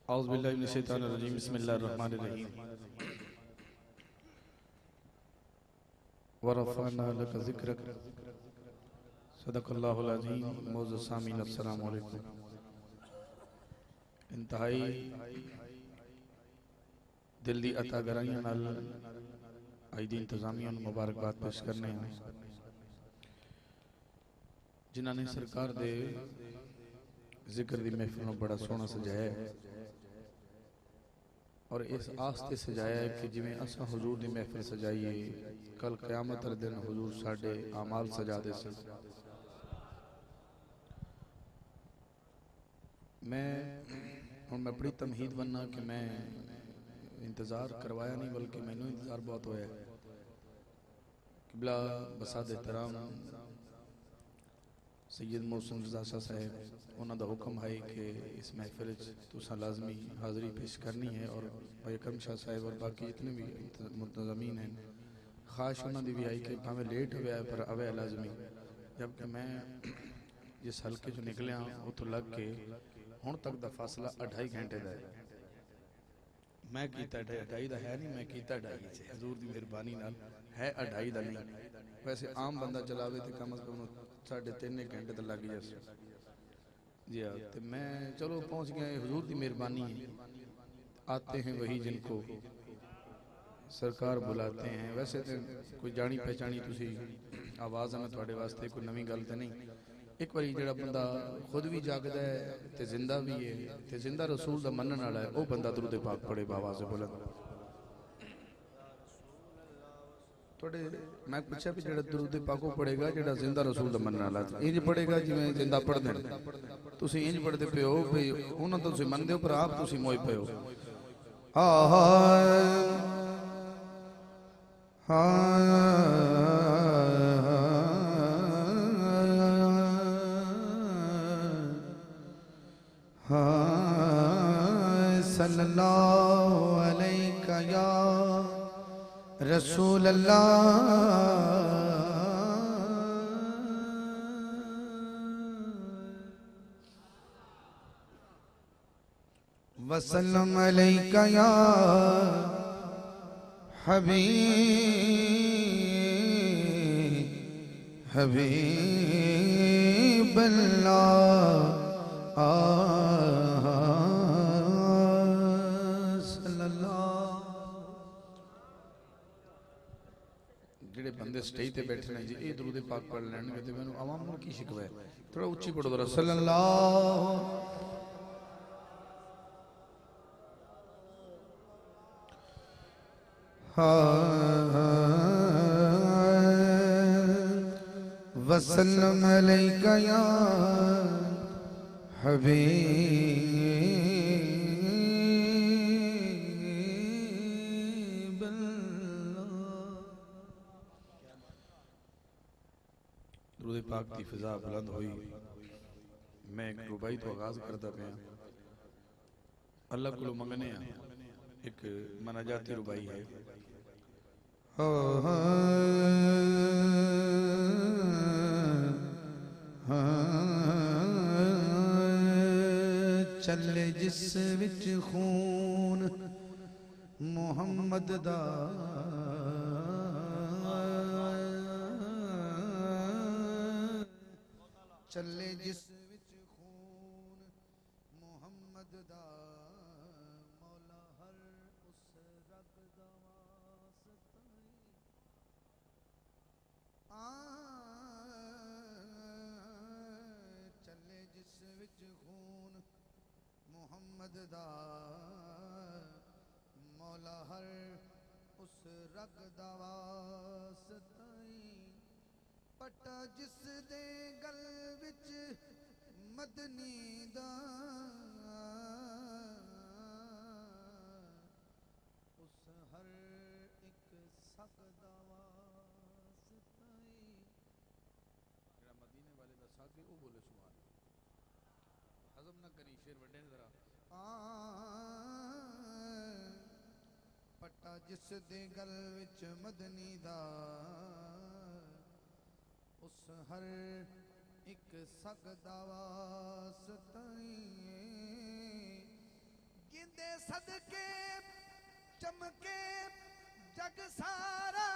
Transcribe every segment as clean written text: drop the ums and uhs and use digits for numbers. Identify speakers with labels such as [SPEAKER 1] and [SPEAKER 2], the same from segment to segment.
[SPEAKER 1] औज़ु बिल्लाहि मिनश शैतानिर रजीम बिस्मिल्लाहिर रहमानिर रहीम व रफ़अना लका ज़िक्रक सदक़ल्लाहुल अज़ीम। मौजूद सामीन अस्सलामु अलैकुम। इंतहाई दिल दी अता गराइयां नाल आई दी इंतज़ामिया नूं मुबारकबाद पेश करने हैं जिन्हां ने सरकार दे जिक्र दी महफिल नूं बड़ा सोहना सजाया है और इस आस्ते सजाया है कि जिवें असां हुजूर दी महफिल सजाइए कल क़यामत दे दिन हुजूर साडे आमाल सजा दे सन। मैं हुण मैं बड़ी तमहीद बनना कि मैं इंतज़ार करवाया नहीं बल्कि मैनू इंतज़ार बहुत होया किबला बसाद एहतराम सैयद मोहसिन रज़ा शाह साहब उन्होंने हुक्म है कि इस महफिल तुसां लाजमी हाज़री पेश करनी है और भाई शाह साहब और बाकी जितने भी मुंतज़मीन हैं ख्वाहिश उन्होंने भी आई कि भावें लेट हुआ पर अवे लाजमी। जबकि मैं जिस हल्के चो निकलिया उतों लग के हुण तक का फासला 2.5 घंटे का है। मैं कीता 2.5 का है नहीं, मैं कीता 2.5 हजूर की मेहरबानी नाल है 2.5 का नहीं। वैसे आम बंदा चलावे तो कम अज कम 3.5 घंटे तो लग जाए जी हाँ। तो मैं चलो पहुँच गया, हजूर की मेहरबानी है। आते हैं वही जिनको सरकार बुलाते हैं। वैसे तो कोई जानी पहचानी तुसी आवाज़ है, मैं थोड़े वास्ते कोई नवी गल तो नहीं। एक बार जो बंदा खुद भी जागदा है तो जिंदा भी है तो जिंदा रसूल का मनन वाला है, वह बंदा दरूद पाक पढ़े आवाज़ बुलंद। थोड़े मैं पूछा भी जो दरूद पाको पढ़ेगा जो जिंदा रसूल का मनन वाला इंज पढ़ेगा जिवें जिंदा पढ़ते हैं। तुसीं इंज पढ़ते पे हो भी उन्होंने तो तुसीं मनदे हो पर आप तुसीं मोए पे हो।
[SPEAKER 2] सल्लल्लाहु अलैका या रसूल अल्लाह वसल्लम अलैका या हबीब
[SPEAKER 1] जेडे बंदे स्टेज पे बैठे हैं जी ये दरूद पाक पढ़ लैणगे तो मैनूं आवाम नूं की शिकवा है? थोड़ा उच्ची पढ़ो जरा
[SPEAKER 2] सल्लल्लाहु वसल्लम अलैका या हबीब
[SPEAKER 1] दरूद पाक की फिजा बुलंद हुई। मैं एक रुबाई तो आगाज करता पे अल्लाह को मंगने एक मनाजाती रुबाई है।
[SPEAKER 2] चले जिस विच खून मुहम्मद दा चले जिस विच खून मुहम्मद दा मौला हर उस रग दा वास्ताई चले जिस विच खून मुहम्मद दा मौला हर उस रग दा वास्ताई पटा जिस दे गल विच मदनी दा उस हर एक सग दा वास्ताई
[SPEAKER 1] मदीने वाले दा साथी वो बोले सुभान हजम ना करी शेर वड्डे ने जरा
[SPEAKER 2] पट्टा जिस दे गल विच मदनी दा उस हर एक सग दा वास्ताई जग सारा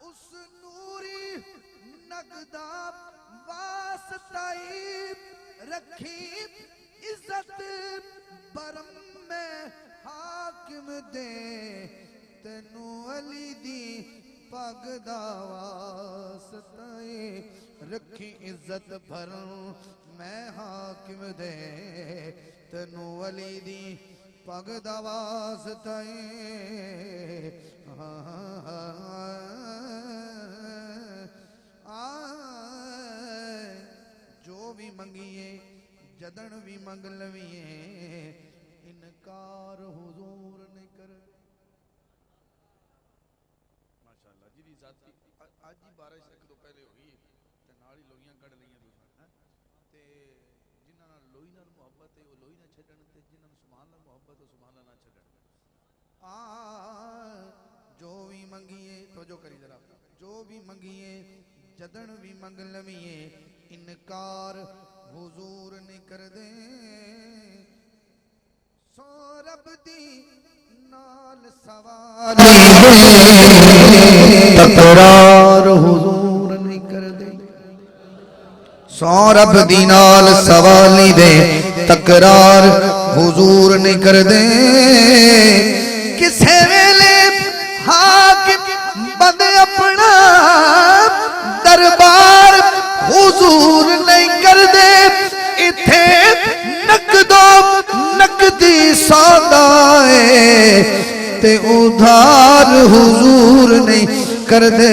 [SPEAKER 2] उस नूरी नगदा वास्ताई रखी इज्जत बरम में हाकिम दे तेनू अली दी पग दा वास्ताई रखी इज्जत भरम मैं हाकिम दे तेनू अली दी पग दा वास्ताई जो भी मंगिए जदन भी मंग लविए इनकार हुजूर ने कर
[SPEAKER 1] माशाअल्लाह जी दी जाती आज ही बारिश एक दो पहले हुई ते नाल ही लोइयां कढ़ लईयां तुसां ते जिन्हां नाल लोई नाल मुहब्बत है वो लोई ना छड्डण ते जिन्हां नूं सुभान अल्लाह मुहब्बत है सुभान अल्लाह ना छड्डण
[SPEAKER 2] जो भी मंगिए तो जो करी जरा जो भी मंगिए जदन भी मंग लविए इनकार हुजूर ने कर दे सो रब दी नाल सवाली तकरार हुजूर ने कर दे सो रब दी नाल सवाली दे तकरार हुजूर ने कर दे किसे वेले हाकिम बंद अपना दरबार हुजूर नहीं कर दे इथे नकदो नकदी सौदा है ते उधार हुजूर नहीं कर दे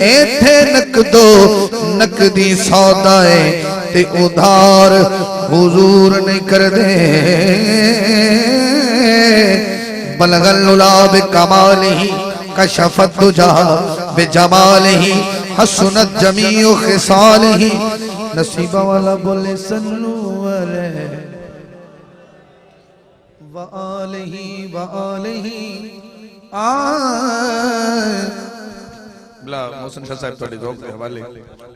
[SPEAKER 2] इथे नकदो नकदी सौदा है ते उधार हुजूर नहीं कर दे बलगल लुलाब कमालिही कशफत दुजा बेजमालिही हसनत जमीउ खिसालिही नसीबा वाला बोले सल्लू अलैहि व आलिही
[SPEAKER 1] बिला मोहसिन शाह साहब थोड़ी ज़ौक़ के हवाले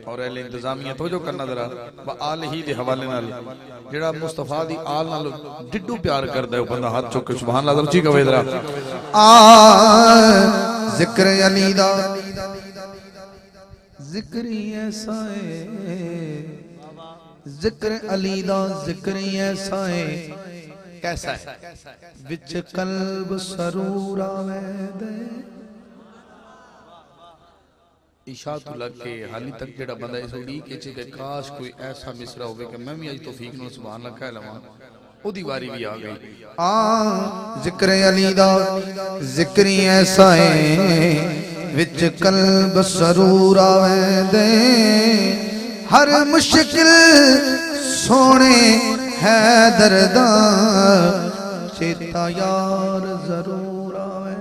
[SPEAKER 1] और अहले इंतजामिया तो जो करना जरा व आलिही दे हवाले नाल जेड़ा मुस्तफा दी आल नाल डिड्डू प्यार करदा है वो बंदा हाथ चुक के सुभान अल्लाह ची कवे जरा
[SPEAKER 2] जिक्र अली दा जिक्र ऐसा है जिक्र अली दा जिक्र ऐसा है
[SPEAKER 1] कैसा है
[SPEAKER 2] विच कल्ब सरूर आवे दे
[SPEAKER 1] इशा तो लग के हाली तक जेड़ा बंदा इस उड़ीक के चे काश कोई ऐसा मिसरा होवे कि मैं भी आज तौफीक नाल सुभान अल्लाह कह लवां ओदी वारी भी आ गई
[SPEAKER 2] जिक्र अली दा जिक्र ऐसा है विच कल्ब सरूर आवे दे हर मुश्किल सोने है दर्दा चेता यार जरूर आवे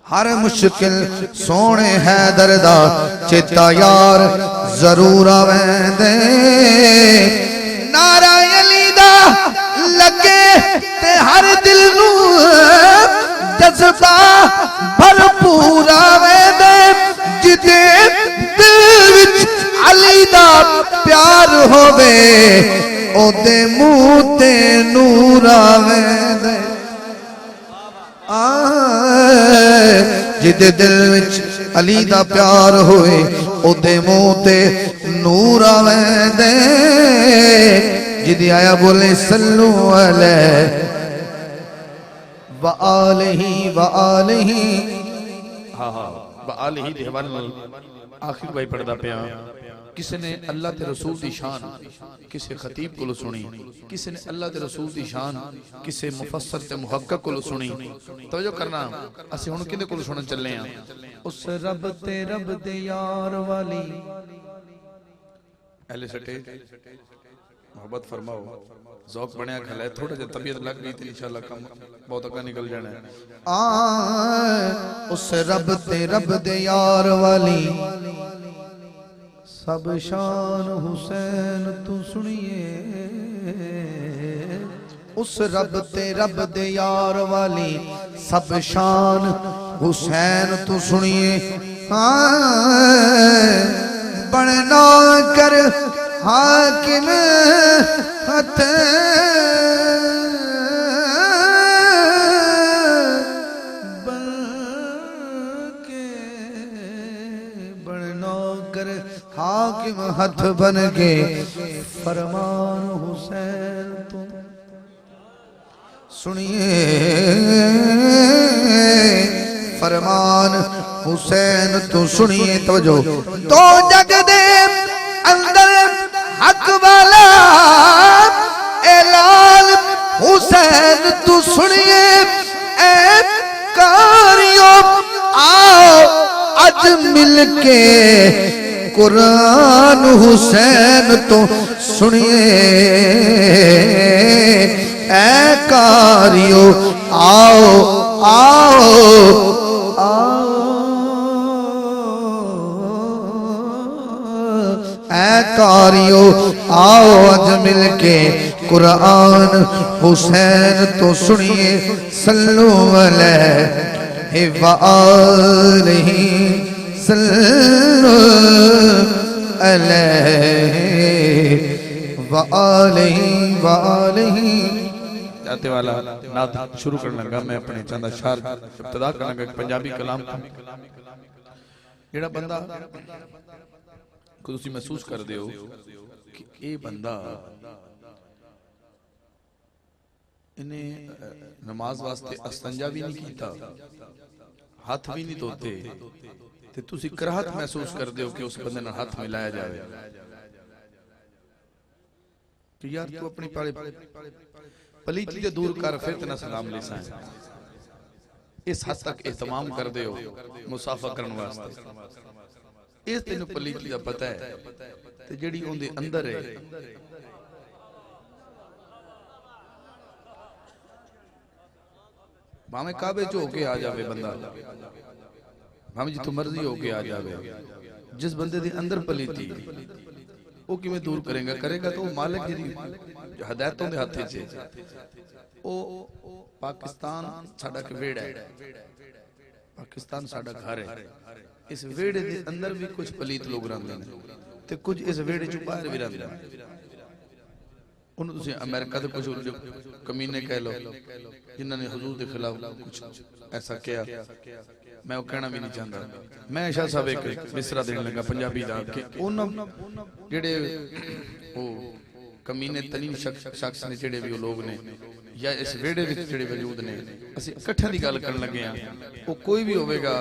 [SPEAKER 2] हर मुश्किल सोने है दर्दा चेता यार जरूर आवे दे नारा अली दा लगे ते हर दिल नू जज्बा भरपूर आवे दे जिदे दिल विच अली दा प्यार होवे ओदे मुंह ते नूर आवे दे जिदे दिल विच अली दा प्यार होए ओदे मुंह ते नूर आवे दे जिदे आया बोले सल्लू अलैहि व आलिही
[SPEAKER 1] हाँ हाँ व आलिही दे हवाले नाल आखिर भाई पढ़दा पिया किसी ने अल्लाह ते रसूल दी शान किसी खतीब को सुनी किसी ने अल्लाह ते रसूल दी शान किसी मुफस्सर ते मुहक्कक को सुनी तवज्जो करना असि हुण किदे कोल सुनन चले हैं
[SPEAKER 2] उस रब दे यार वाली
[SPEAKER 1] अहले सटे मोहब्बत फरमाओ ज़ौक़ बनया खला थोड़ा जा तबीयत लग गई थी इंशाअल्लाह कम बहुत अगा निकल जाना है
[SPEAKER 2] उस रब दे यार वाली सब शान हुसैन तू सुनिए उस रब दे यार वाली सब शान हुसैन तू सुनिए बनना कर हाकिम हथ बन के फरमान हुसैन तो सुनिए, फरमान हुसैन तो सुनिए। तवज्जो, तो जग दे अंदर हक वाला ऐलान हुसैन तू सुनिए। ए कारियों आओ अज मिलके कुरान हुसैन तो सुनिए। ए कारियों आओ आओ आओ, ऐ कारियों आओ अज मिलके कुरान हुसैन तो सुनिए। सल्लु अलैहि व आलिहि सल्लु अलैहि व आलिहि व आलिहि।
[SPEAKER 1] जाते वाला नात शुरू करने लगा, मैं अपने चंद अशार इब्तिदा करने लगा पंजाबी कलाम का। जेड़ा बंदा को तुसी महसूस कर दे हो कि ये बंदा इन्हें नमाज वास्ते अस्तंजा भी नहीं कीता, हाथ भी नहीं धोते, ते तुसी कराहत महसूस कर दे हो कि उस बंदे ने हाथ मिलाया जाए। तो यार तू अपनी पलीती तो दूर कर, फिर तेना सलाम लिसा है। इस हद तक एहतमाम कर दे हो मुसाफा करने वास्ते। इस तेन पलीती का पता है ते जेड़ी उनके अंदर है, भावें काबे च होके आ जावे बंदा, भावें जिथों मर्जी होके आ जावे, जिस बंदे दे अंदर पलीती वो किवें दूर करेगा? करेगा तो मालिक दी हदायतों दे हाथ च। ओ पाकिस्तान साडा एक वेड़ा है, पाकिस्तान साडा घर है। इस वेड़े दे अंदर भी कुछ पलीत लोग रहंदे ने ते कुछ इस वेड़े चों बाहर भी रहंदे ने। उन्होंने तुसी अमेरिका दे कुछ कमीने कह लो जिन्होंने हुजूर के खिलाफ कुछ ऐसा किया, मैं वो कहना भी नहीं चाहता। मैं शाह साहब एक मिसरा देने लगा पंजाबी दा कि उन्होंने जेड़े वो कमीने तरीन शख्स ने जेड़े भी वो लोग ने या इस वेड़े विच जेड़े वजूद ने, असि इकट्ठे दी गल करन लगे हां। वो कोई भी होवेगा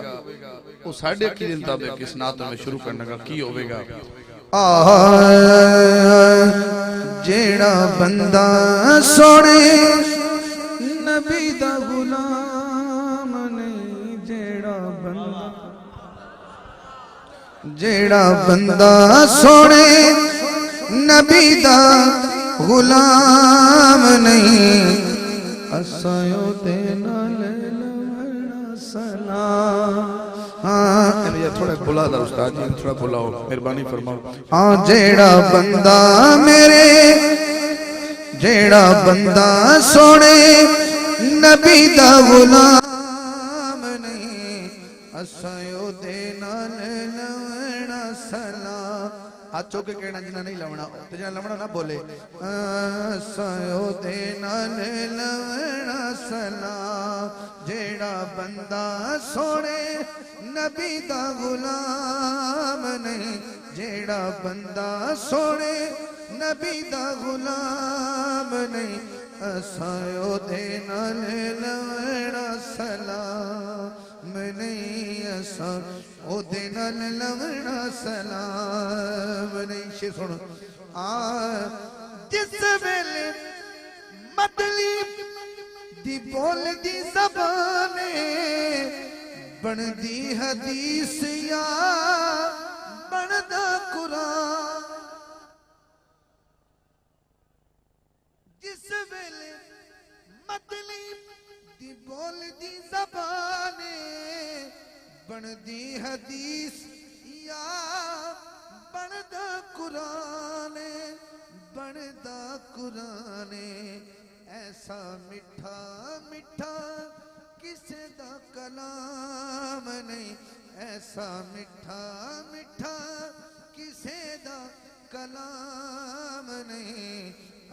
[SPEAKER 1] वो साडे अकीदे मुताबिक इस नात में शुरू करने लगा की होवेगा।
[SPEAKER 2] जेड़ा बंदा सोने नबी दा गुलाम नहीं, जेड़ा बंदा सोने नबी दा गुलाम नहीं, असायो ते नाल लवना सलाम। हाँ
[SPEAKER 1] थोड़ा बुला दा उस्ताद जी, थोड़ा बुलाओ, मेहरबानी फरमाओ।
[SPEAKER 2] हाँ जेड़ा बंदा मेरे, जेड़ा बंदा सोने नबी दा गुलाम नहीं, असायो दे नाल लवना सलाम। हाथ चौक के कहना जिन्हें नहीं लवना, तो जिन्हें लवना ना बोले। असायो दे नाल लवना सलाम, जेड़ा बंदा सोने नबी दा गुलाम नहीं, जेड़ा बंदा सोने नबी दा गुलाम नहीं, असायो दे नाल लवना सलाम नहीं, असा ओदे नाल लवना सलाम नहीं। शे सुन जिस वेले मतली दी बोल दी ज़बाने बनदी हदीस या बनदा कुरान, जिस वेले मतली दी बोल दी ज़बाने बनदी हदीस या बनदा कुरान, बनदा कुरान। ऐसा मिठा मिठा किसे दा कलाम नहीं, ऐसा मिठा मिठा किसे दा कलाम नहीं,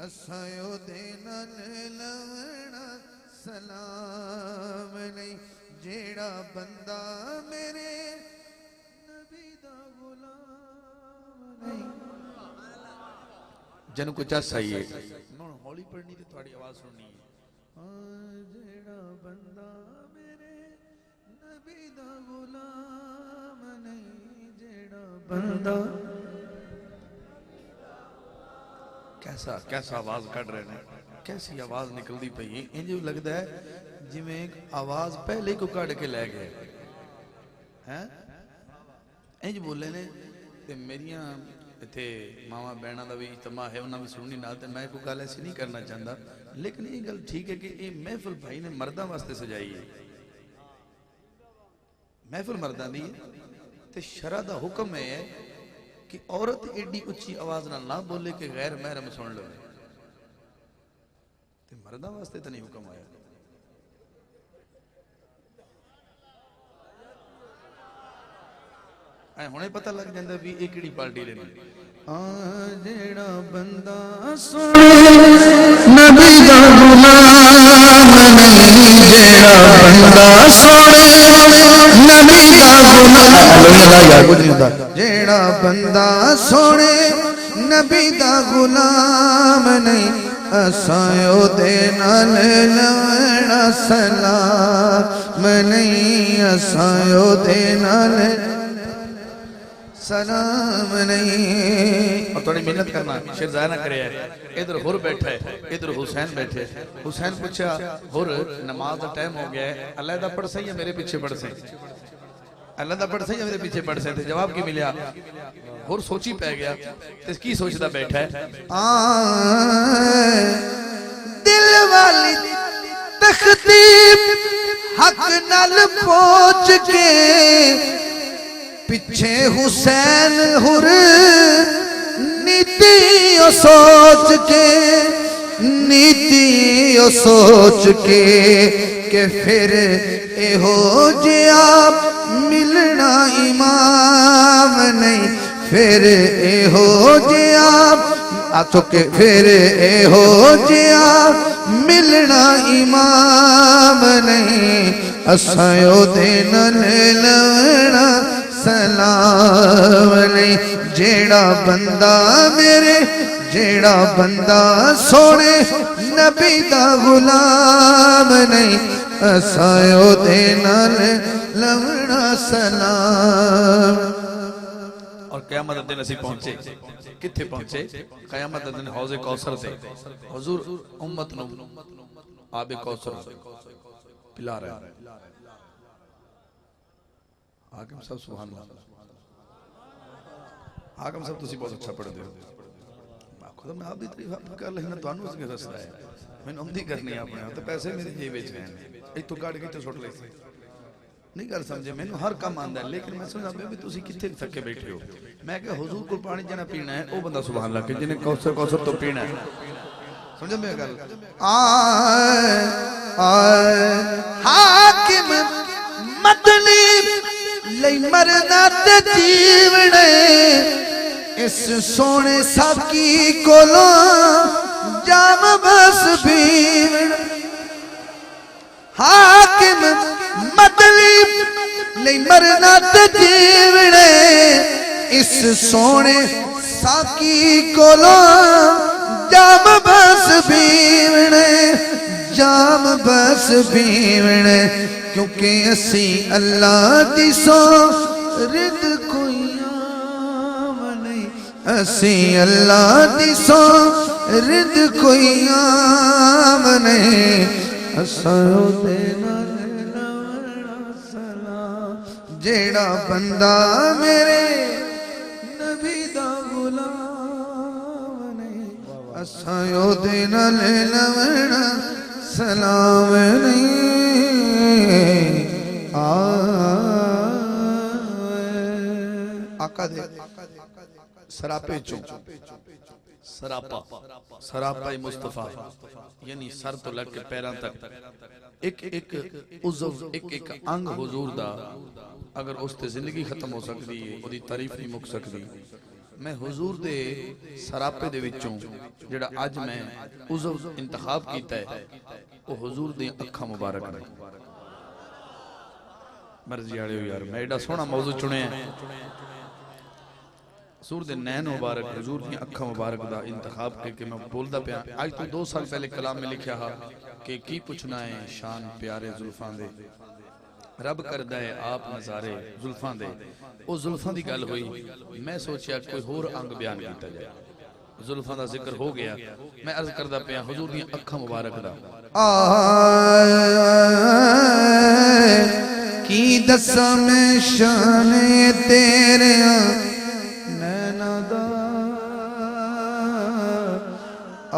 [SPEAKER 2] असायो दे नाल लवना सलाम नहीं, जेड़ा बंदा मेरे नबी दा गुलाम नहीं।
[SPEAKER 1] जन को चस आई है हौली पढ़नी तो थोड़ी आवाज सुननी है जेड़ा बंदा मेरे नबी दा गुलाम नहीं जेड़ा बंदा कैसा कैसा आवाज कढ़ रहे हैं कैसी आवाज निकलती पई है इंज लगता है जिवें एक आवाज पहले को कढ़ के लै गए हैं इंज बोले ने ते मेरिया इत्थे मावा बहना का भी इज्तमा है उन्होंने भी सुननी ना तो मैं कोई गल ऐसी नहीं करना चाहता लेकिन ये गल ठीक है कि ये महफिल भाई ने मर्दा वास्ते सजाई है महफिल मर्दा दी ते शरा दा हुक्म है कि औरत एडी उच्ची आवाज ना बोले कि गैर महरम सुन लो ते मर्दा वास्ते तो नहीं हुक्म आया हुणे पता लग जाता भी एक पार्टी लेनी जेड़ा बंदा
[SPEAKER 2] नबी दा गुलाम नहीं जेड़ा बंदा सोने नबी दा गुलाम जेड़ा बंदा सोने नबी दा गुलाम नहीं असायो दे नाल लवना सलाम नहीं असायो दे नाल सलाम नहीं
[SPEAKER 1] और थोड़ी मेहनत करना शेर जाया ना करे इधर हुर बैठा है इधर हुसैन बैठे हुसैन पूछा हुर नमाज का टाइम हो गया है अल्लाह दा पढ़ सही है मेरे पीछे पढ़ सही अल्लाह दा पढ़ सही है मेरे पीछे पढ़ सही जवाब की मिला हुर सोची पै गया ते की सोचदा बैठा है
[SPEAKER 2] दिल वाली तख्ती हक नाल पहुंच के पीछे हुसैन हुर नीति सोच के के फिर एहो जिया मिलना इमाम नहीं फिर एहो जिया आचो के फिर एहो जिया मिलना इमाम नहीं असायो दे नाल लवना सलाम नहीं जेड़ा बंदा मेरे जेड़ा बंदा सोने नबी दा गुलाम नहीं असायो दे नाल लवना सलाम
[SPEAKER 1] और क़यामत के दिन असी पहुंचे किथे पहुंचे क़यामत के दिन हौज़े कौसर से हुजूर उम्मत नु आबे कौसर पिला रहे हैं हाकिम साहब सुभान अल्लाह हाकिम साहब तुसी बहुत अच्छा पढ़ते हो खुद मैं आप भी तारीफ कर लेना ਤੁਹਾਨੂੰ उसके दसदा है मैंने उम्मीद करनी है अपने तो पैसे मेरी जेब विच हैं इतों काट के तो सुट ले नहीं कर समझे मैंने हर काम आंदा है लेकिन मैं समझा भी तुसी किथे थके बैठे हो मैं कहा हुजूर को पानी जना पीना है वो बंदा सुभान अल्लाह के जिन्हें कौसर कौसर तो पीना है समझ में गल
[SPEAKER 2] हाकिम मतली लई मरना ते जीवने इस सोने साकी कोलो जाम बस बीवण हाकिम मतली लई मरना ते जीवने इस सोने साकी कोलो जाम बस बीवने जाम बस बीवने क्योंकि असी अल्लाह दी सो रिद कोई आम नहीं असी अल्लाह दी सो रिद कोई आम नहीं असायो दे नाल लवना सलाम जेड़ा बंदा मेरे नबी दा गुलाम नहीं असायो दे नाल लवना सलाम नहीं
[SPEAKER 1] आका दे सरापे चो सरापा सरापा मुस्तफा यानी सर तो लग के पैरों तक एक एक उज़व एक एक अंग हुजूर दा अगर उसते जिंदगी खत्म हो सकती है ओदी तारीफ नहीं मुक सकती मैं हुजूर दे सरापे दे विचों जेड़ा अज मैं उज़व इंतखाब कीता है वो हुजूर दी अखां मुबारक ने मर्जी आले हो यार मैं एडा सोहना मौजू चुने हजूर दे नैन मुबारक हजूर दी अखा मुबारक दा इंतखाब करके मैं बोलदा पिया। आज तो 2 साल पहले कलाम में लिखा हा कि की पुछना है शान प्यारे जुल्फां दे, रब करदा है आप नजारे जुल्फां दे। ओ जुल्फां दी गल हुई, मैं सोचा कोई होर अंग बयान किया जाए। जुल्फां दा जिक्र हो गया, मैं अर्ज करदा पिया हजूर दी अखा मुबारक दा
[SPEAKER 2] की दसां मैं शान तेरे नैना दा,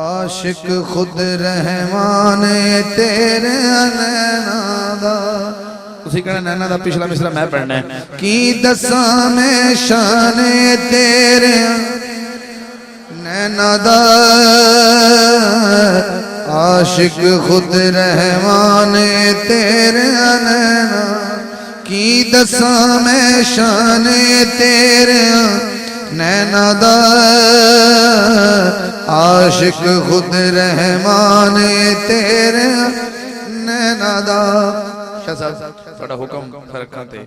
[SPEAKER 2] आशिक खुद रहमान तेरे नैना दा।
[SPEAKER 1] तुसी कहना नैना दा पिछला मिसरा मैं पढ़ना है।
[SPEAKER 2] की दसां मैं शान तेरे नैना दा, आशिक खुद रहमान तेरे नैना। की दसां मैं शान तेरे नैना दा, आशिक खुद रहमान तेरे नैना दा।
[SPEAKER 1] शाह साहब थोड़ा हुक्म फरकां ते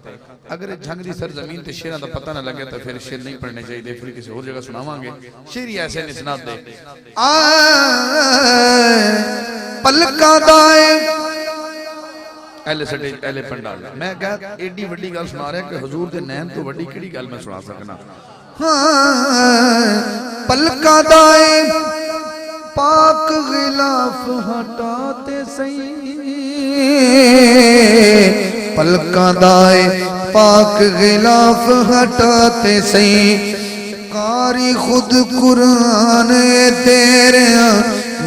[SPEAKER 1] अगर झंग दी सरजमीन ते शेरां दा पता ना लगे तो फिर शेर नहीं पढ़ने चाहिए, फिर किसी और जगह सुनावांगे। शेर ही ऐसे निसनाद दे
[SPEAKER 2] पलका दाए
[SPEAKER 1] एले सडे एले पंडाल। मैं कह एडी वड्डी गल सुना रहा कि हुजूर दे नैन तो वड्डी केड़ी गल मैं सुना सकना।
[SPEAKER 2] पलका दाए पाक गिलाफ हटाते सही, पलका दाए पाक गिलाफ हटाते सही। कारी खुद कुरान तेरे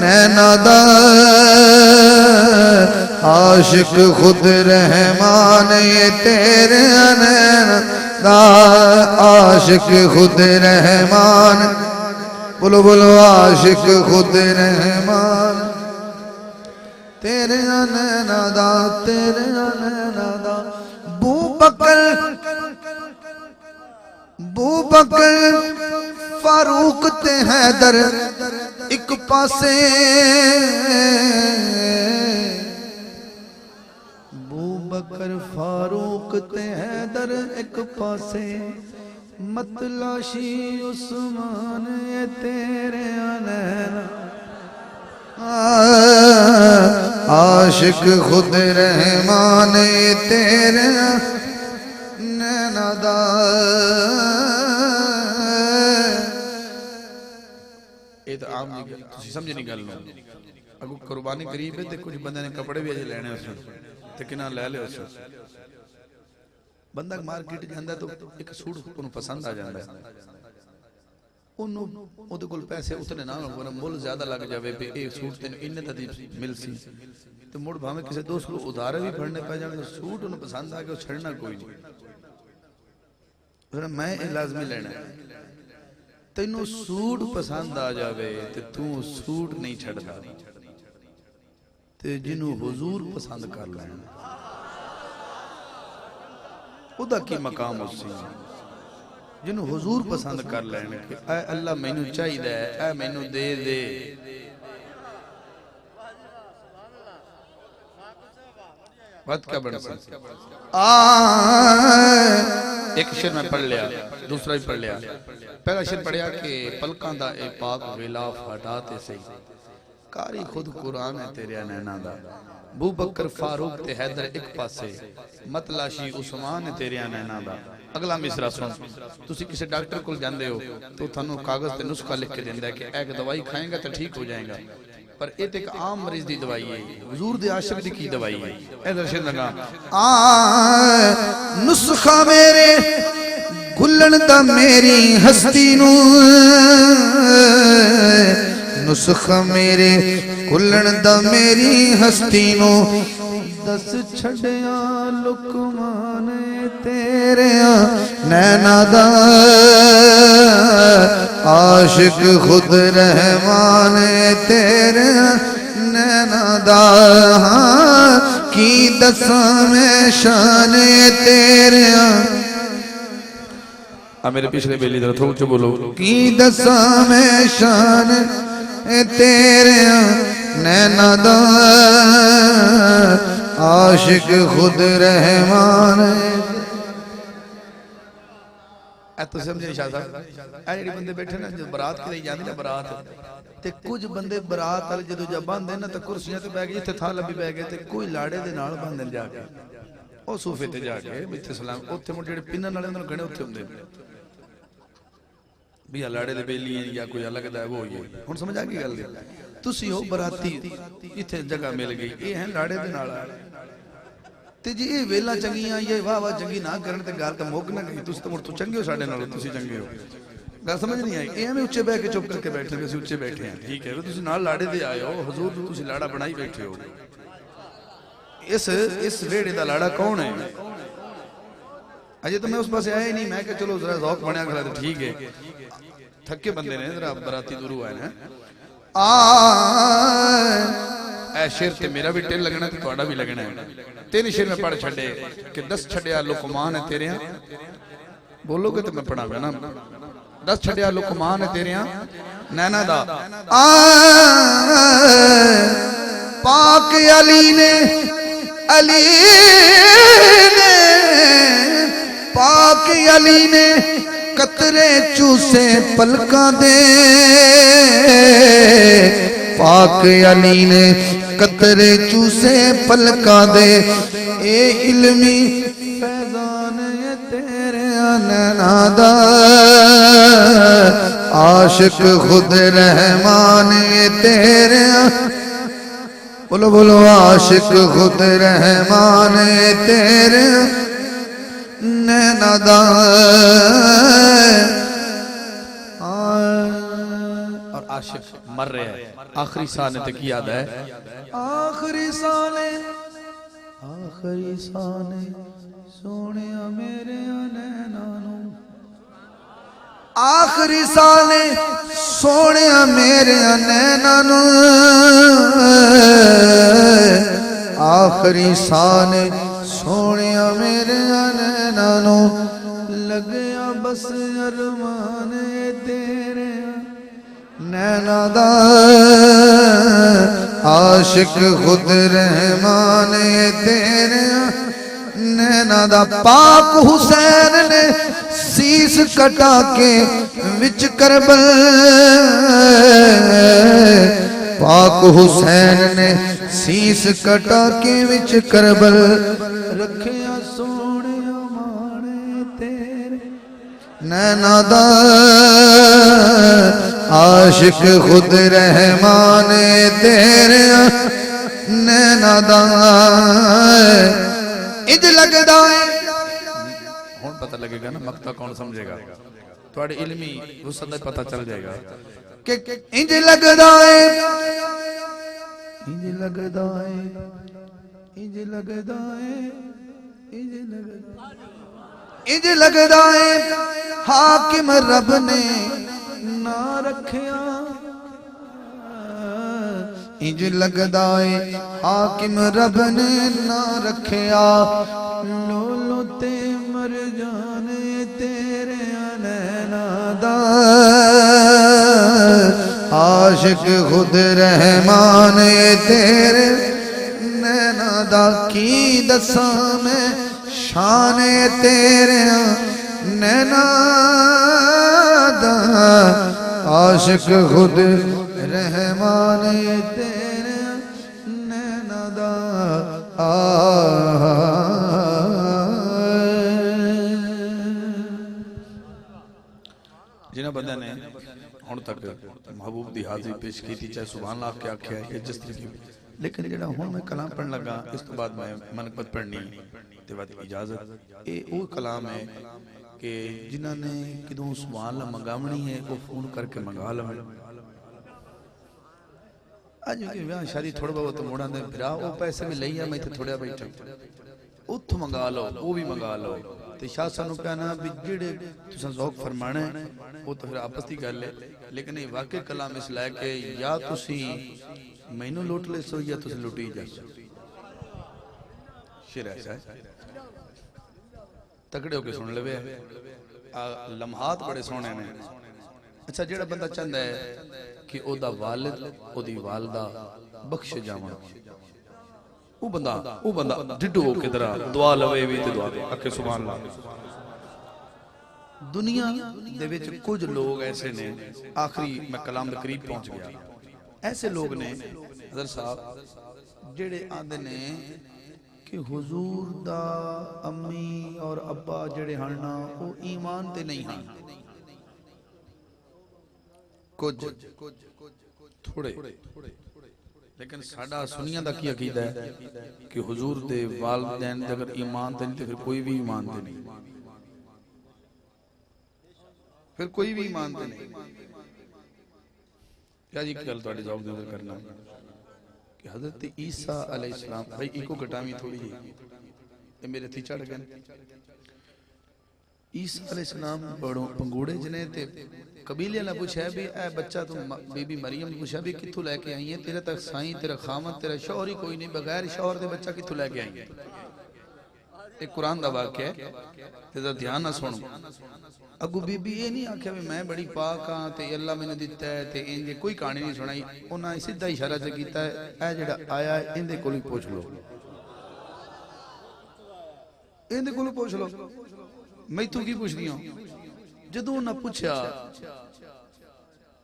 [SPEAKER 2] नैना दा, आशिक खुद रहमान तेरे नैना दा, आशिक खुद रहमान। बोलो बोलो आशिक खुद रहमान तेरे नैना दा, तेरे नैना दा। बू बकर फारूक ते हैदर एक पासे, बू बकर फारूक ते हैदर एक पासे। मतलाशी उस्मान तेरे नैना, आशिक खुद रहमान तेरे नैना दा।
[SPEAKER 1] ये तो आम तुसी समझ नहीं गल। अगो कुर्बानी करीब है ते कुछ बंदे ने कपड़े भी अजे लेने उस ते किना ले ले उस बंदा मार्केट जांदा तो एक सूट उन्हें पसंद आ जाता है, ਉਹਦੇ ਕੋਲ ਪੈਸੇ ਉਤਨੇ ਨਾ ਹੋਣ, ਮੁੱਲ ਜ਼ਿਆਦਾ ਲੱਗ ਜਾਵੇ ਵੀ ਇਹ ਸੂਟ ਤੈਨੂੰ ਇੰਨੇ ਦਾ ਦੀ ਮਿਲ ਸੀ ਤੇ ਮੁੜ ਭਾਵੇਂ ਕਿਸੇ ਦੋਸਤ ਨੂੰ ਉਧਾਰੇ ਵੀ ਫੜਨੇ ਪੈ ਜਾਣ, ਸੂਟ ਉਹਨੂੰ ਪਸੰਦ ਆ ਗਿਆ ਉਹ ਛੱਡਣਾ ਕੋਈ ਨਹੀਂ। ਮੈਂ ਇਹ ਲਾਜ਼ਮੀ ਲੈਣਾ। ਤੈਨੂੰ ਸੂਟ ਪਸੰਦ ਆ ਜਾਵੇ ਤੇ ਤੂੰ ਸੂਟ ਨਹੀਂ ਛੱਡਦਾ, ਤੇ ਜਿਹਨੂੰ ਹੁਜ਼ੂਰ ਪਸੰਦ ਕਰ ਲੈਣਾ ਉਹਦਾ ਕੀ ਮਕਾਮ ਉਸੇ। जिन्हों हुजूर पसंद कर लैन कि ऐ अल्लाह मैनू चाहिए ऐ मैनू दे दे। बात क्या बन सकती। एक शेर मैं पढ़ लिया, दूसरा भी पढ़ लिया। पहला शेर पढ़िया कि पलकां दा ए पाक गिलाफ हटाते सही, कारी खुद कुरान है तेरे नैना दा। बू बकर फारूक ते हैदर एक पासे, मतलाशी उस्मान है तेरे नैना दा। अगला मिसरा सुन। तुसी किसी डॉक्टर को जाते हो तो थानू कागज ते नुस्खा लिख के देंदा है कि एक दवाई खाएगा तो ठीक हो जाएगा, पर ये तो एक आम मरीज की दवाई है। हुजूर दे आशिक दी की दवाई है। ए दर्शन लगा
[SPEAKER 2] नुस्खा मेरे घुलन दा मेरी हस्ती नू, नुस्खा मेरे घुलन दा मेरी हस्ती नू। दस छड़िया लुकमान तेरे नैना दा, आशिक खुद रहमान तेरे नैना दा। की दसां मैं शान तेरे,
[SPEAKER 1] मेरे पिछले बेली तरह थोड़ा बोलो।
[SPEAKER 2] की दसां मैं शान तेरे नैना दा, आशिक खुद रहमान।
[SPEAKER 1] तुम समझे शाह साहब ए जेडे बंदे बैठे ना जो बारात किते जांदी ना बारात ते कुछ बंदे बारात वाले जदों जब बंदे ना ते कुर्सियां ते बैठ गए जिथे थां लंबी पै गए ते कोई लाड़े दे नाल बंदन जाके ओ सोफे ते जाके इत्थे सलाम उत्थे मुंडे जेडे पिन्नन वाले उन्हां नूं कहणे उत्थे हुंदे भी लाड़े दे बेली है या कोई अलग दा वो ही हुण समझ आ गई गल तुसी हो बराती इत्थे जगह मिल गई ये है लाड़े दे नाल ते जी ये वेला चंगियां ये वाह वाह चंगी ना करन ते गल तां मुक ना गई तुसी तो मुड़ तो चंगे हो साडे नाल तुसी चंगे हो गल समझ नहीं आई एवें उच्चे बैठ के चुप करके बैठे असीं उच्चे बैठे हैं ठीक है तुसी नाल लाड़े दे आए हो हुजूर तुसी लाड़ा बनाई बैठे हो इस वेड़े दा लाड़ा कौन है अजे तो मैं उस पास आया ही नहीं मैं चलो जरा ज़ौक बनया खड़ा तो ठीक है थके बंदे ने जरा बराती दूर आए हैं ऐ शेर ते मेरा भी टेल लगना ते तुहाडा भी लगना है तीन शेर में पढ़ छड़े कि 10 छड़िया लुकमान है तेरे बोलोगे तो मैं पढ़ाऊंगा ना 10 छड़िया लुकमान है तेरे नैना दा
[SPEAKER 2] पाक अली ने पाक अली ने कतरे चूसे पलका दे पाक अली ने कतरे चूसे पलका दे ए इल्मी फैजान तेरे नैना दा आशिक खुद रहमान तेरे बोलो बोलो आशिक खुद रहमान तेरे नैना दा
[SPEAKER 1] और आशिक मर रहे हैं आखिरी साल ने तक याद है
[SPEAKER 2] आखिरी साले सोने मेरे नैना नू आखिरी साले सोने मेरे नैना नू आखिरी साले सोने मेरे नैना नू लगया बस अरमान तेरे नैना दा आशिक खुद रहमान तेरे नैना दा पाक हुसैन ने शीस कटा के विच करबल पाक हुसैन ने शीस कटा के विच करबल रखिया सोने माने तेरे नैना दा आशिक खुद रहमान तेरे नैना दा इज लगदा है
[SPEAKER 1] हुण पता लगेगा ना मक्ता कौन समझेगा थोड़े इल्मी वसत दा पता चल जाएगा
[SPEAKER 2] कि इंज लगदा है इंज लगदा है इंज लगदा है इंज लगदा इंज लगदा है हाकिम रब ने ना रखिया इंज लगदा है हाकिम रब ने ना रखिया लोलो ते मर जाने तेरे नैना दा आशिक खुद रहमान तेरे नैना दा की दसां मैं शान तेरे नैना दा आशिक खुद रहमान तेरे नैना दा
[SPEAKER 1] जिन्हें बंदे ने हुण तक महबूब दी हाज़री पेश की थी चाहे सुभान अल्लाह के आख्या है जिस तरीके लेकिन जेड़ा हुण मैं कलाम पढ़न लगा इस तो बाद मैं मनकबत पढ़नी ते बाद इजाजत ये वो कलाम है कि जिन्हां ने किदों सुभान अल्लाह मंगावनी है वो फोन करके मंगा लवे अज के ब्याह शादी थोड़ा बहुत मोड़ा दे फिरा वो पैसे में लई आ मैं इत्थे थोड़ा बैठा उथ मंगा लो वो भी मंगा लो ते शाह सानू कहना भी जेड़े तुसां ज़ौक फरमाना है वो तो फिर आपस की गल है लेकिन ये वाकई कलाम इस लैके या तुसी मैनू लुट ले सो या तुसी लुटी जाओ शेर ऐसा है तगड़े होके सुन लवे लम्हात बड़े सोहने ने अच्छा जेड़ा बंदा चाहता है कि ओदा वालिद ओदी वालदा बख्श जावन वो बंदा डिडो होके दरा दुआ लवे भी ते दुआ दे आके सुभान अल्लाह दुनिया दे विच कुछ लोग ऐसे ने, आखिरी मैं कलाम दे करीब पहुंच गया, ऐसे लोग ने हज़रत साहब जेड़े आंदे ने कि हुजूर दा अम्मी और अब्बा जेड़े हन ना वो ईमान ते नहीं हन, कुछ थोड़े, लेकिन साडा सुनिया दा की अकीदा है कि हुजूर दे वालिदैन दे अगर ईमान ते नहीं तो फिर कोई भी ईमान ते नहीं, फिर कोई भी ईमान ते नहीं। क्या जी गल तुहाडी जवाब दे करना कि हजरत ईसा अलैहिस्सलाम भाई इको घटावी थोड़ी है ये मेरे थी चढ़ गए। ईसा अलैहिस्सलाम बड़ो पंगूड़े जने ते कबीले ने पूछा भी ए बच्चा तुम बीबी मरियम पूछा भी कित्थों लेके आई है, तेरे तक साईं तेरा खामद तेरा शौहर ही कोई नहीं, बगैर शौहर दे बच्चा कित्थों लेके आई है। एक कुरान दा वाक्य है तेरा ध्यान ना सुनो। अगू बीबी ये नहीं आख्या भी मैं बड़ी पाक हाँ ते अल्लाह मैंने दिता है ते इंजे कोई कहानी नहीं सुनाई, उन्हें सीधा इशारा च कीता है ए जेड़ा आया इहदे कोलों पूछ लो, इहदे कोलों पूछ लो, मैं तू की पुछदी हां। जदों उन्हें पूछा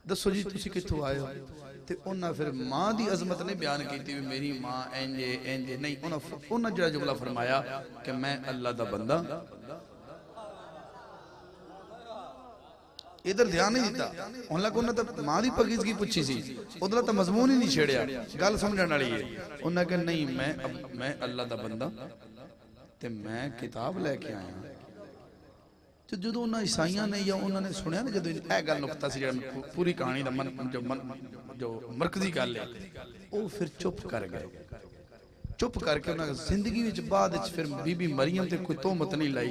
[SPEAKER 1] दसो जी तुसी कित्थों आए हो ते उन्हें फिर मां दी अजमत ने बयान की भी मेरी मां इंजे इंजे नहीं, उन्हें जो जुमला फरमाया कि मैं अल्लाह दा बंदा। इधर ध्यान नहीं दिता, हालांकि उन्हें तो मां दी पकीज़गी पूछी सी, उधर तो मजमून ही नहीं छेड़िया, गल समझण वाली है। उन्हें कहा नहीं मैं अल्लाह दा बंदा ते मैं किताब लेके आया। तो जो उन्होंने ईसाइयां ने या उन्होंने सुनिया ना जो यह गल नुकता सी पूरी कहानी का जो मरकजी गल है वो फिर चुप कर गए। चुप करके उन्होंने जिंदगी विच बाद फिर बीबी मरियम ते कोई तोहमत नहीं लाई,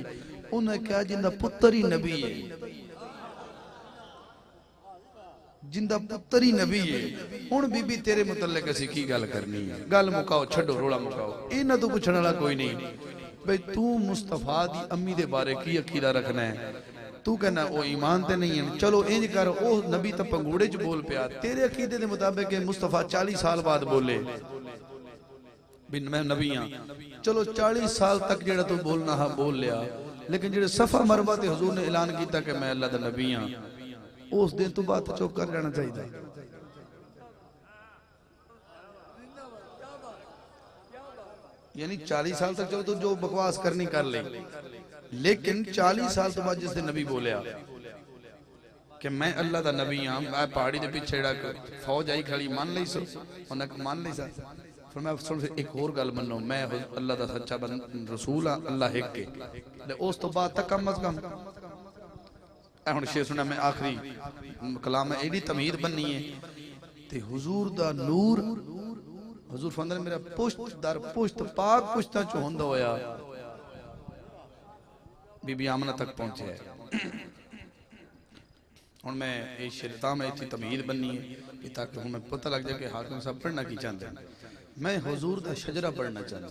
[SPEAKER 1] उन्हें कहा जिंदा पुत्र ही नबी है, जिंदा पुत्र ही नबी है, हुण बीबी तेरे मुतल्लिक असीं की गल करनी है, गल मुकाओ छड्डो रोला मुकाओ, इन्हां तों पुछण वाला कोई नहीं भाई तू मुस्तफा दी अम्मी दे बारे की अकीदा रखना है, तू कहना वो ईमान ते नहीं है, चलो इंज कर ओ नबी तो पंगूड़े च बोल पिया, तेरे अकीदे दे मुताबिक मुस्तफा 40 साल बाद बोले भी मैं नबी हां, चलो 40 साल तक जेड़ा तू बोलना हा बोल लिया, लेकिन जेड़े सफा मरवा ते हुजूर ने ऐलान किया कि मैं अल्लाह दा नबी हां, उस दिन तो बात चुप कर जाना चाहिए। यानी 40 साल तक चलो तो जो बकवास करनी कर ली, लेकिन 40 साल तो बाद जिस दिन नबी बोलिया कि मैं अल्लाह दा नबी हां, मैं पहाड़ी दे पीछे जेड़ा फौज आई खड़ी मान लई सो, उन्हें मान लई सा, फिर मैं सुन एक होर गल मनो मैं अल्लाह दा सच्चा रसूल हां, अल्लाह एक के, उस तो बाद तक कम अज कम हुण शेर सुना मैं आखिरी कलाम में एडी तमीद बननी है ते हुजूर दा नूर हुजूर फरमांदे मेरा पुश्त दर पुश्त पाक पुश्तां च होंदा होया बीबी आमना तक पहुंचे है। हुण मैं ये शेरता में इतनी तमीद बननी है कि ताकि हुण मैं पता लग जाए कि हाकिम साहब पढ़ना की चाहते हैं। मैं हुजूर दा शजरा पढ़ना चाहता,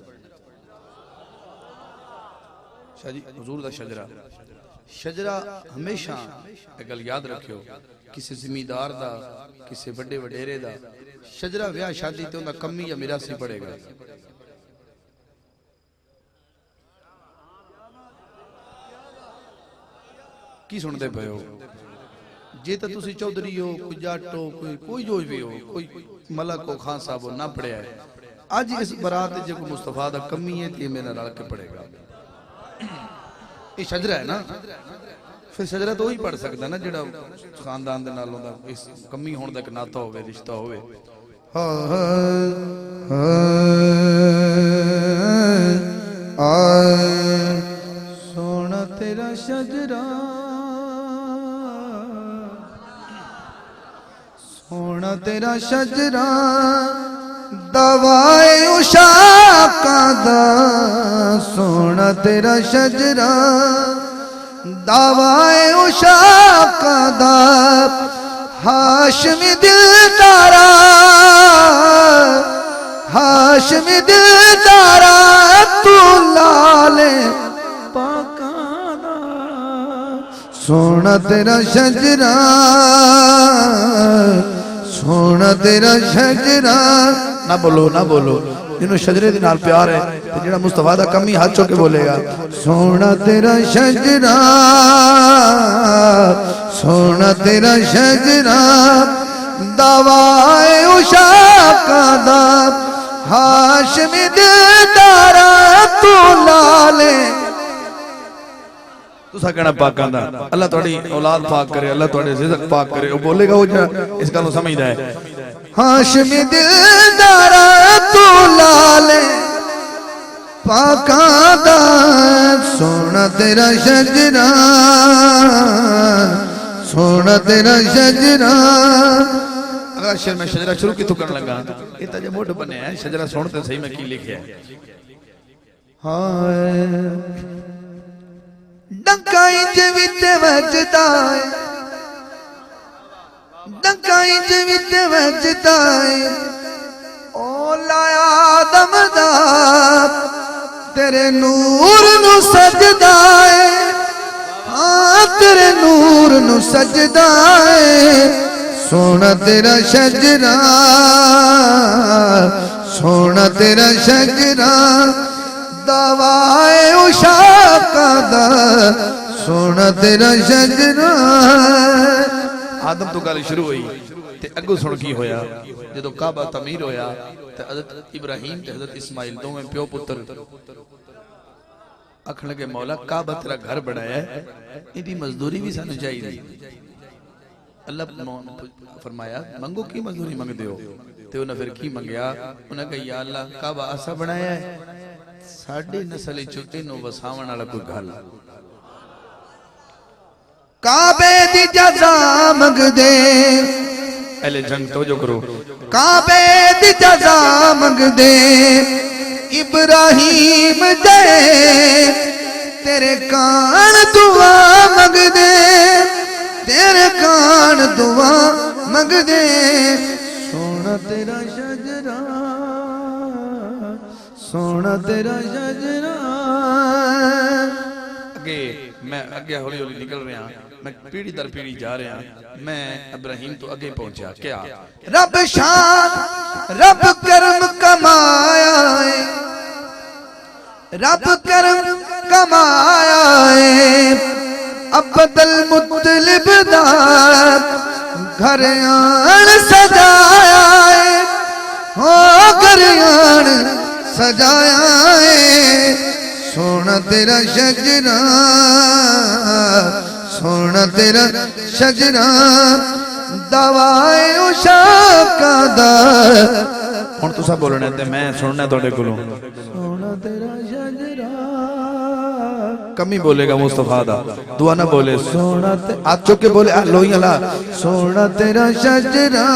[SPEAKER 1] शाह जी हुजूर दा शजरा, शजरा हमेशा एक गल याद रखियो, किसी जिमीदार दा किसी बड़े वडेरे दा शजरा ब्याह शादी ते उनका कमी या मिरासी पड़ेगा। की सुनते पे हो, जे तो तुसी चौधरी हो, कोई जट हो, कोई जो भी हो, कोई मलक हो, खान साहब हो, ना पढ़िया है, अज इस बरात जो कोई मुस्तफा दा कमी है तो मेरे नाल के पड़ेगा। ये शजरा है ना, फिर शजरा तो वही पढ़ सकता ना जेड़ा खानदान दे नाल होंदा, इस कमी होने दा नाता होवे, रिश्ता होवे। सोना तेरा शजरा, सोना तेरा शजरा दवाए उशाका दा, सोना तेरा शजरा दवाए उशाका दा, हाशमी दिलदारा, हाशमी दिलदारा तू लाले पाका दा, सोना तेरा शजरा,
[SPEAKER 2] सोना तेरा शजरा ना बोलो ना बोलो जिन्हों शजरे दे नाल प्यार है ते जेड़ा मुस्तफा दा कमी हाथ चुक के बोलेगा सोना तेरा शजरा सोना तेरा शजरा दवाए उशाका दा हाशमी दिलदारा तू लाले तुसा कहना पाकां दा अल्लाह तुहाडी औलाद पाक करे अल्लाह तुहाडे रिज़्क पाक करे वो बोलेगा वो इस गल समझदा है हाशमी दिलदारा तू लाले पाकां दा सोना तेरा शजरा सोना तेरा शजरा अगर शेर मैं शजरा शुरू कितों करने लगा ये तो जो मोट बने है शजरा सुनते सही मैं की लिखा है हाय डंका इंज विच वजदा है डंका इंज विच वजदा है ओ लाया दमदा तेरे नूर नु सजदा है हाँ तेरे नूर नु सजदा है सोना तेरा शजरा सोना तेरा शजरा दवाए उशाका दा सोना तेरा शजरा आदम तो गल शुरू हुई ते अगू सुन की होया जदों काबा तमीर होया ते हज़रत इब्राहीम ते हज़रत इस्माइल दोवें प्यो पुत्र आखण लगे मौला काबा तेरा घर बनाया है इदी मजदूरी भी सानू चाहिए अल्लाह फरमाया मंगो की मजदूरी मंगदे हो ते उन्हें फिर की मंगया उन्हें कहा या अल्लाह काबा ऐसा बनाया है साडी नस्ल चुटे नु वसावण वाला कोई घर काबे दी जज़ा मंगदे पहले जंग तवज्जो करो काबे दी जज़ा मंगदे इब्राहीम दे तेरे कान दुआ मंगदे तेरे कान दुआ मंगदे सोना तेरा शजरा सोना तेरा शजरा अगे मैं अगे हौली हौली निकल रहा मैं पीढ़ी दर पीढ़ी जा रहा मैं इब्राहीम तो अगे पहुंचा क्या रब शान रब करम कमाया है रब करम कमाया है अब्दुल मुत्तलिब दा घर आन सजाया है हो घर आन सजाया है सोना तेरा शजरा सोना तेरा शजरा दवाए उशाका दा हुण तुसा बोलना ते मैं सुनना तुहाडे कोलों सोना तेरा शजरा कमी बोलेगा मुस्तफा दा दुआ ना बोले सोना ते हाथ चुक के बोले लोई अला सोना तेरा शजरा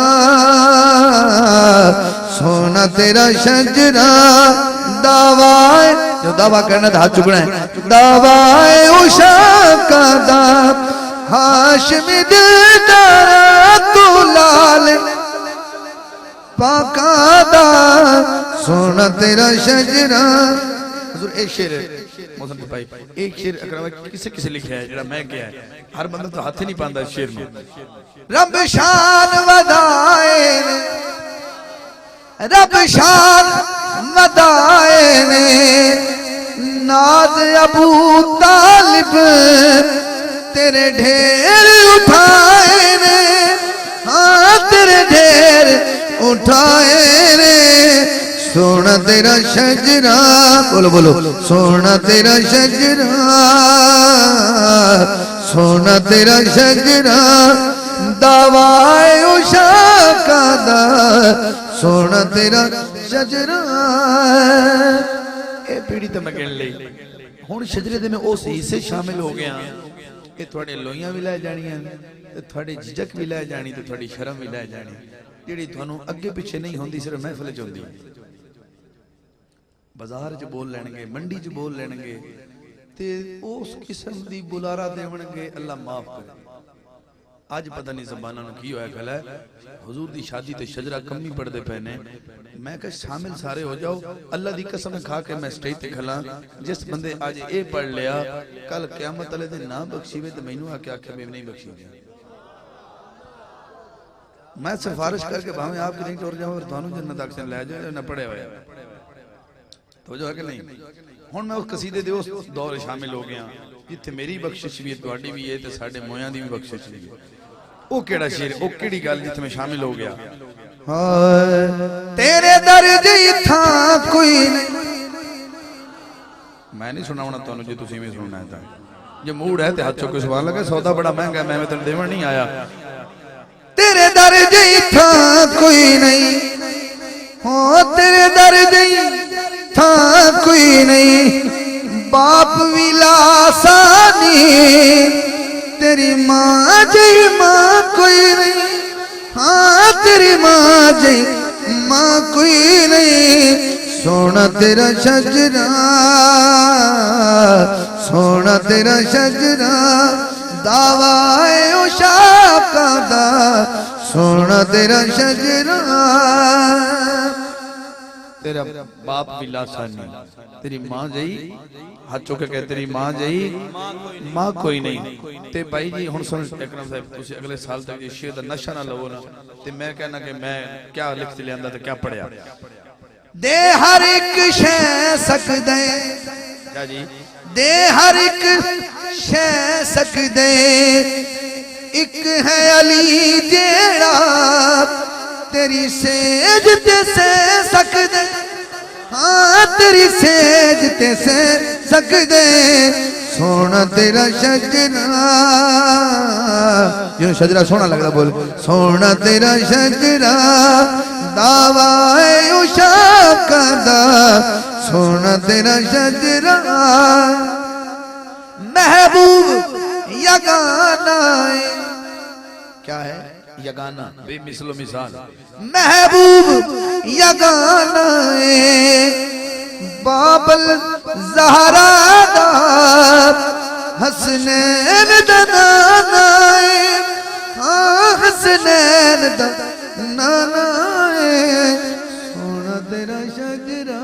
[SPEAKER 2] सोना तेरा शजरा दवाए जो दावा करना था हाथ चुकना है दवाए उशाका दा हाशमी दिलदारा तू लाल पाका दा सोना तेरा शजरा हुजूर एक शेर मौसम भाई एक शेर अगर किसे किसे लिखा है जरा मैं क्या है हर बंदा तो हाथ ही नहीं पांदा शेर में रब शान वदाए रब शान वदाए ने नाज अबू तालिब तेरे ढेर उठाए ने हाँ तेरे ढेर उठाए ने सोना तेरा शजरा बोलो बोलो सोना तेरा शजरा सोना तेरा शजरा दवाए उशाका दा सोना तेरा शजरा ए पीढ़ी तो मैं कहने लई हुण शजरे दे में उस हिस्से शामिल हो गया कि थोड़े लोइयां भी लै जानियां ते थोड़े झिझक भी लै जानी ते थोड़ी शर्म भी लै जानी जिहड़ी तुहानू अगे पीछे नहीं होंदी सिर्फ महफिल च होंदी बाजार च बोल लैणगे मंडी च बोल लैणगे ते उस किस्म दी बुलारा देवणगे अल्लाह माफ करे आज पता नहीं ज़बाना नूं की होया गल है हुजूर दी शादी ते शजरा कमी पड़दे पे ने मैं कह शामिल सारे हो जाओ अल्लाह दी कसम खा के मैं स्टेज ते खला जिस बंदे आज ए पढ़ लिया कल क़यामत वाले दिन ना बख्शीवे ते मैनू आके आखे मैं नहीं बख्शी मैं सिफारिश करके भावें आपकी नहीं टुर जाऊं और थानू जन्नत अक्सर ले जाए न पढ़े हुए तो जो है कि नहीं हुण मैं उस कसीदे दे उस दौर शामिल हो गया जिथे मेरी बख्शिश भी है तुहाडी भी है ते साडे मोयां दी भी बख्शिश भी है ओ केड़ा शेर ओ केड़ी गल जिथे मैं शामिल हो गया
[SPEAKER 3] तेरे दर दी था कोई नहीं
[SPEAKER 2] मैं नहीं सुनावना तुहानू जे तुसीं भी सुनना है जे मूड है ते हाथ चुक के सवाल लगे सौदा बड़ा महंगा है मैं तेन देवन नहीं आया
[SPEAKER 3] तेरे दर दी था कोई नहीं हो तेरे दर दी था कोई नहीं बाप विलासानी तेरी माँ जई माँ कोई नहीं हाँ तेरी माँ जई माँ कोई नहीं सोना तेरा शजरा सोना तेरा शजरा दावाए उषा का दा सोना तेरा शजरा
[SPEAKER 2] तेरा बाप भी लासानी तेरी मां जई हाथ चुक के तेरी मां जई मां कोई नहीं ते भाई जी हुन सुन इकराम साहब तुसी अगले साल तक ये शेर दा नशा ना लवो ना ते मैं कहना कि मैं क्या लिख के लियांदा ते क्या पढ़या
[SPEAKER 3] दे हर एक शै सकदे
[SPEAKER 2] क्या जी
[SPEAKER 3] दे हर एक शै सकदे एक है अली जेड़ा तेरी सेज ते से सकदे हाँ तेरी सेज ते से सकदे सोना तेरा शजरा जो शजरा सोना लगता बोल सोना तेरा शजरा दावाए उषा का दा सोना तेरा शजरा महबूब यगाना
[SPEAKER 2] क्या है यगाना बेमिसलो मिसाल
[SPEAKER 3] महबूब यगाना बाबल ज़हरा दा हसनैन दा नाना हाँ हसनैन दा नाना सोना तेरा शजरा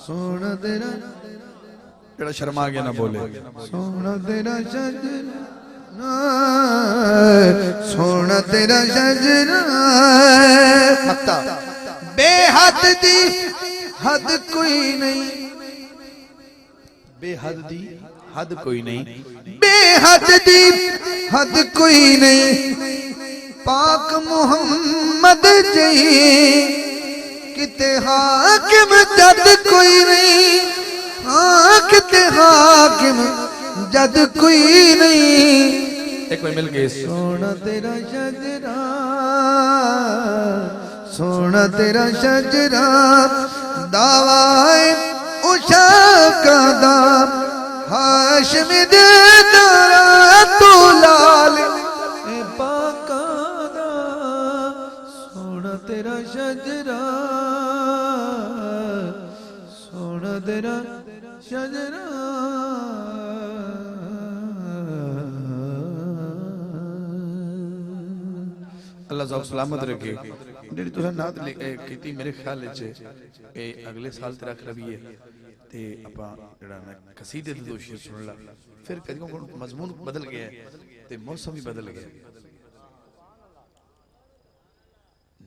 [SPEAKER 3] सोना तेरा
[SPEAKER 2] जेड़ा शर्मा गया ना बोले
[SPEAKER 3] सोना तेरा शजरा सोना तेरा शजरा मक्ता बेहद दी हद कोई नहीं
[SPEAKER 2] बेहद दी हद कोई नहीं
[SPEAKER 3] बेहद दी हद कोई नहीं पाक मोहम्मद जी किते हाकिम जद कोई नहीं हाँ किते हाकिम जद कोई नहीं
[SPEAKER 2] एक बार मिल गए
[SPEAKER 3] सोना तेरा शजरा सोना तेरा शजरा दावाए उषा का दा हाशमी दे दारा तू लाल पाका दा सोना तेरा शजरा सोना तेरा शजरा
[SPEAKER 2] अल्लाह साहब सलामत रखे जेडी तुसें नात कीती मेरे ख्याल च ए अगले साल ते रख रही है ते ਆਪਾਂ ਜਿਹੜਾ ਨਾ ਕਸੀਦੇ ਦੇ ਦੋ ਸ਼ੇਰ ਸੁਣ ਲਾ ਫਿਰ ਕਦੀ ਕੋ ਮਜ਼ਮੂਨ ਬਦਲ ਗਿਆ ਤੇ ਮੌਸਮ ਵੀ ਬਦਲ ਗਿਆ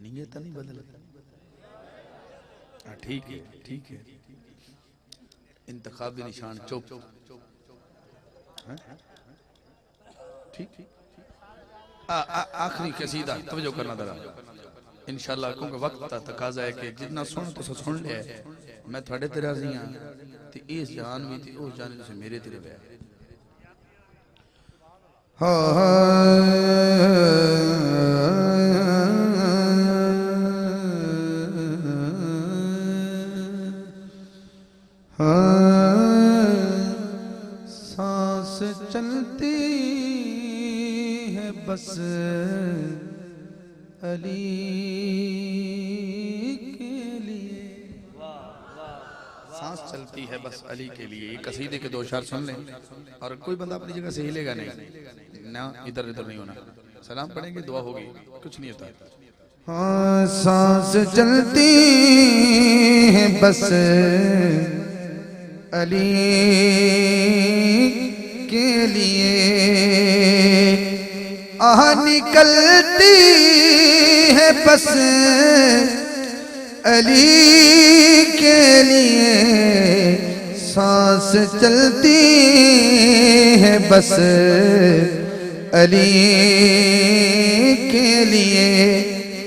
[SPEAKER 2] नीयत नहीं बदल हाँ ठीक है इंतखाबी निशान चुप ठीक आखिरी कसीदा तवज्जो करना जरा इंशाअल्लाह क्योंकि वक्त का तकाजा है कि जितना सुन तो सुन लिया मैं थोड़े ते राजी हां ते इस जान भी ते उस जान तुसे मेरे तेरे पे
[SPEAKER 3] सांस चलती है बस अली के लिए
[SPEAKER 2] सांस चलती है बस अली के लिए कसीदे के दो शार सुन लें और कोई बंदा अपनी जगह से हिलेगा नहीं ना इधर इधर नहीं होना सलाम पढ़ेंगे दुआ होगी कुछ नहीं होता
[SPEAKER 3] हाँ सांस चलती है बस अली के लिए आह निकलती है बस अली के लिए, सांस चलती है बस अली के लिए।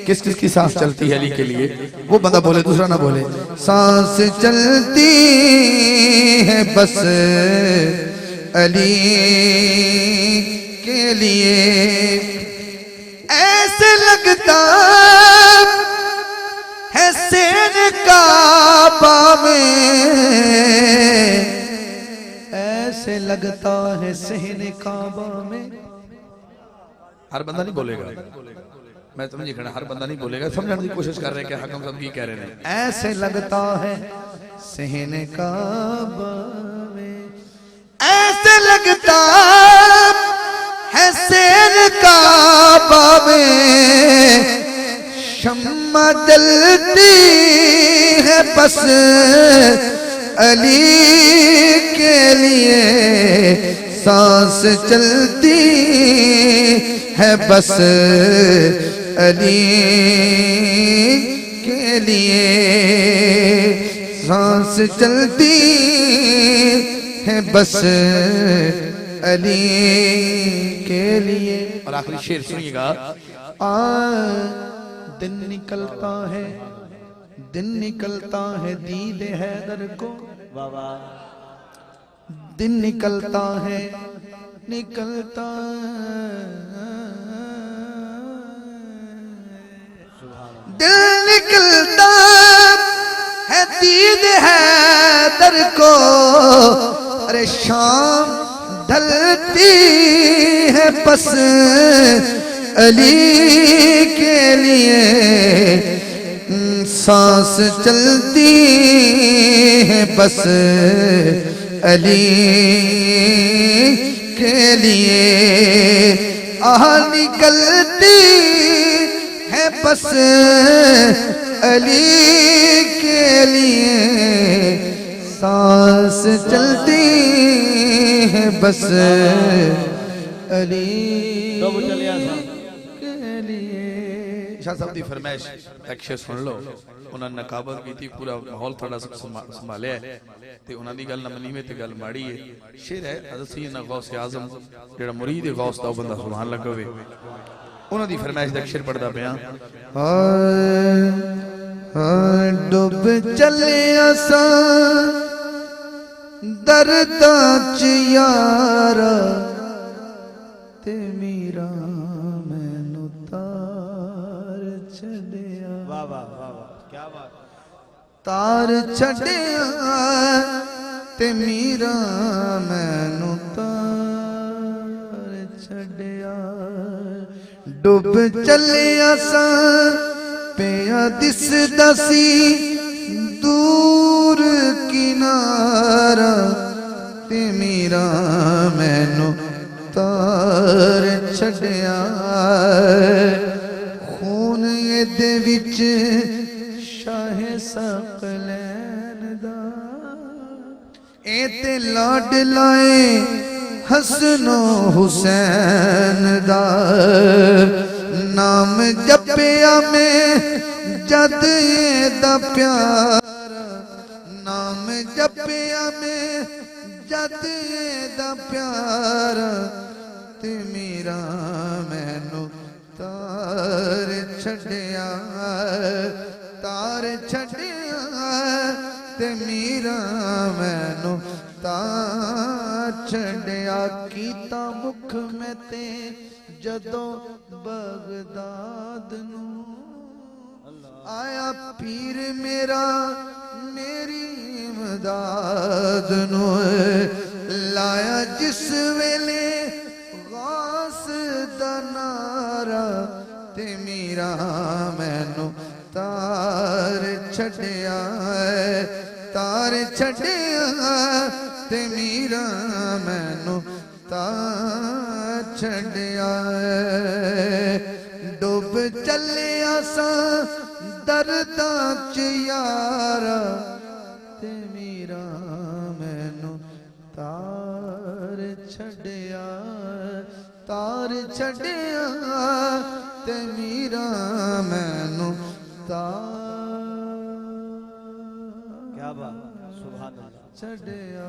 [SPEAKER 2] किस किस की सांस चलती है अली के लिए?
[SPEAKER 3] वो बंदा बोले, दूसरा ना बोले। सांस चलती है बस अली के लिए, ऐसे लगता है सेन काबा में, ऐसे लगता है सेन काबा में।
[SPEAKER 2] हर बंदा नहीं बोलेगा, मैं समझी खड़ा, हर बंदा नहीं बोलेगा, समझने की कोशिश कर रहे हैं कि हकम साहब की कह रहे हैं।
[SPEAKER 3] ऐसे लगता है सहन काबा में, ऐसे लगता है सहन काबा में, शम्मा जलती है बस अली के लिए, सांस चलती है बस अली के लिए, सांस चलती है बस अली के लिए।
[SPEAKER 2] और आखिरी शेर सुनिएगा।
[SPEAKER 3] दिन निकलता है, दिन निकलता है दीद हैदर को, दिन निकलता है, निकलता दिल निकलता है दीद हैदर को, अरे शाम ढलती है बस अली के लिए, सांस चलती है बस अली के लिए, आह निकलती है बस अली के लिए, सांस चलती है बस अली के लिए।
[SPEAKER 2] शाह साहब की फरमाइश एक शेर सुन लो। उन्होंने नकाबत की थी, पूरा माहौल थोड़ा संभालिया है, ते उन्होंने गल ना मनी में ते गल माड़ी है। शेर है हज़रत सैयदना गौस आज़म जेड़ा मुरीद गौस दा बंदा सुभान अल्लाह कहे, उन्हों दी फरमाइश दा शेर पढ़दा पिया।
[SPEAKER 3] डुब चले असा दर्दां च यारा, ते मीरा मैनू तार छड़िया। वाह वाह वाह, क्या बात। तार छड़िया ते मीरा मैनू तार छड़िया, डुब चले असा पिया दिसदा सी दूर किनारा, ते मीरा मैनू तार छड़िया, खून एदे विच शाहे सकलैन दा, ए ते लाड लाए हसनो हुसैन दा, नाम जपिया में जद दा प्यारा, नाम जपिया में जद दा प्यारा, ते मीरा मैनू तार छड़िया, तार छड़िया ते मीरा मैनू तार छड़िया। कीता मुख में ते जदों बगदाद नू, आया पीर मेरा मेरी इमदाद नू, लाया जिस वेले गौस दा नारा, ते मीरा मैनू तार छड़िया, तार छड़िया ते मीरा मैनू तार छड़िया। डुब चले असा दर्दां च यारा, ते मीरा मैनू तार छड़िया, तार छड़िया ते मीरा मैनू
[SPEAKER 4] क्या बात, सुभान अल्लाह,
[SPEAKER 3] छड़िया।